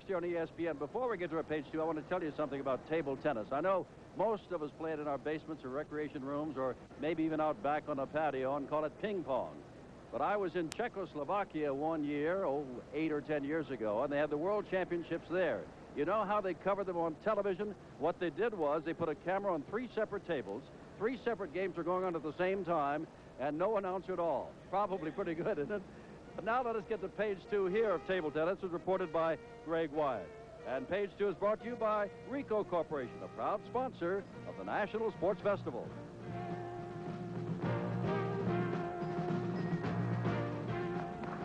here on ESPN. Before we get to our page 2, I want to tell you something about table tennis. I know most of us play it in our basements or recreation rooms or maybe even out back on a patio and call it ping pong. But I was in Czechoslovakia one year, 8 or 10 years ago, and they had the World Championships there. You know how they covered them on television? What they did was they put a camera on 3 separate tables. 3 separate games were going on at the same time, and no announcer at all. Probably pretty good, isn't it? But now let us get to page 2 here of table tennis, as reported by Greg Wyatt. And page 2 is brought to you by Ricoh Corporation, a proud sponsor of the National Sports Festival.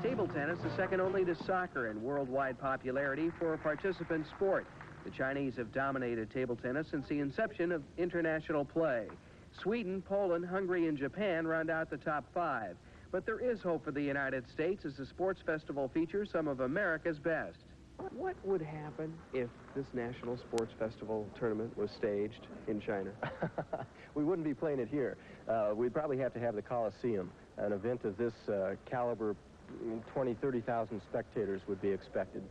Table tennis is second only to soccer in worldwide popularity for a participant sport. The Chinese have dominated table tennis since the inception of international play. Sweden, Poland, Hungary, and Japan round out the top 5. But there is hope for the United States as the sports festival features some of America's best. What would happen if this National Sports Festival tournament was staged in China? We wouldn't be playing it here. We'd probably have to have the Coliseum. An event of this caliber, 20, 30,000 spectators would be expected.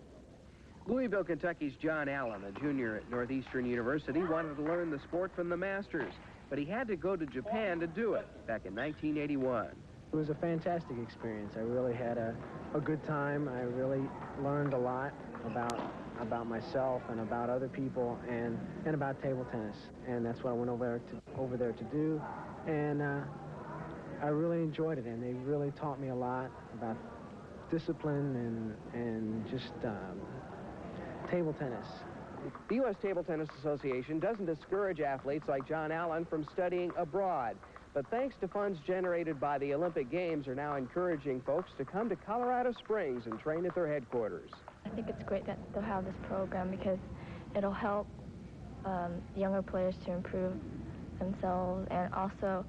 Louisville, Kentucky's John Allen, a junior at Northeastern University, wanted to learn the sport from the masters, but he had to go to Japan to do it back in 1981. It was a fantastic experience. I really had a good time. I really learned a lot about myself and about other people and about table tennis. And that's what I went over there to do. And I really enjoyed it, and they really taught me a lot about discipline and just table tennis. The U.S. Table Tennis Association doesn't discourage athletes like John Allen from studying abroad. But thanks to funds generated by the Olympic Games are now encouraging folks to come to Colorado Springs and train at their headquarters. I think it's great that they'll have this program because it'll help younger players to improve themselves and also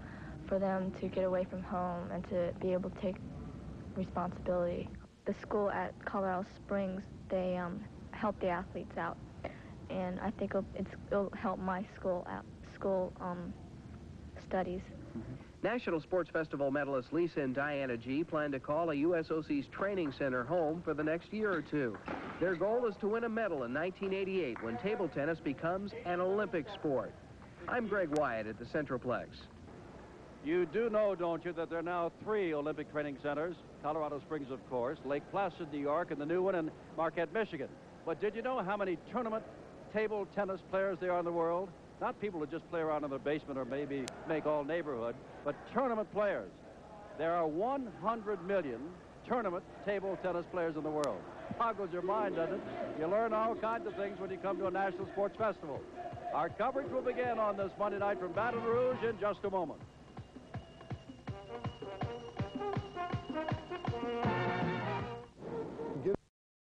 for them to get away from home and to be able to take responsibility. The school at Colorado Springs, they help the athletes out, and I think it'll help my school studies. National Sports Festival medalists Lisa and Diana G. plan to call a USOC's training center home for the next year or 2. Their goal is to win a medal in 1988 when table tennis becomes an Olympic sport. I'm Greg Wyatt at the Centroplex. You do know, don't you, that there are now 3 Olympic training centers. Colorado Springs, of course, Lake Placid, New York, and the new one in Marquette, Michigan. But did you know how many tournament table tennis players there are in the world? Not people who just play around in their basement or maybe make all neighborhood, but tournament players. There are 100 million tournament table tennis players in the world. Boggles your mind, doesn't it? You learn all kinds of things when you come to a national sports festival. Our coverage will begin on this Monday night from Baton Rouge in just a moment.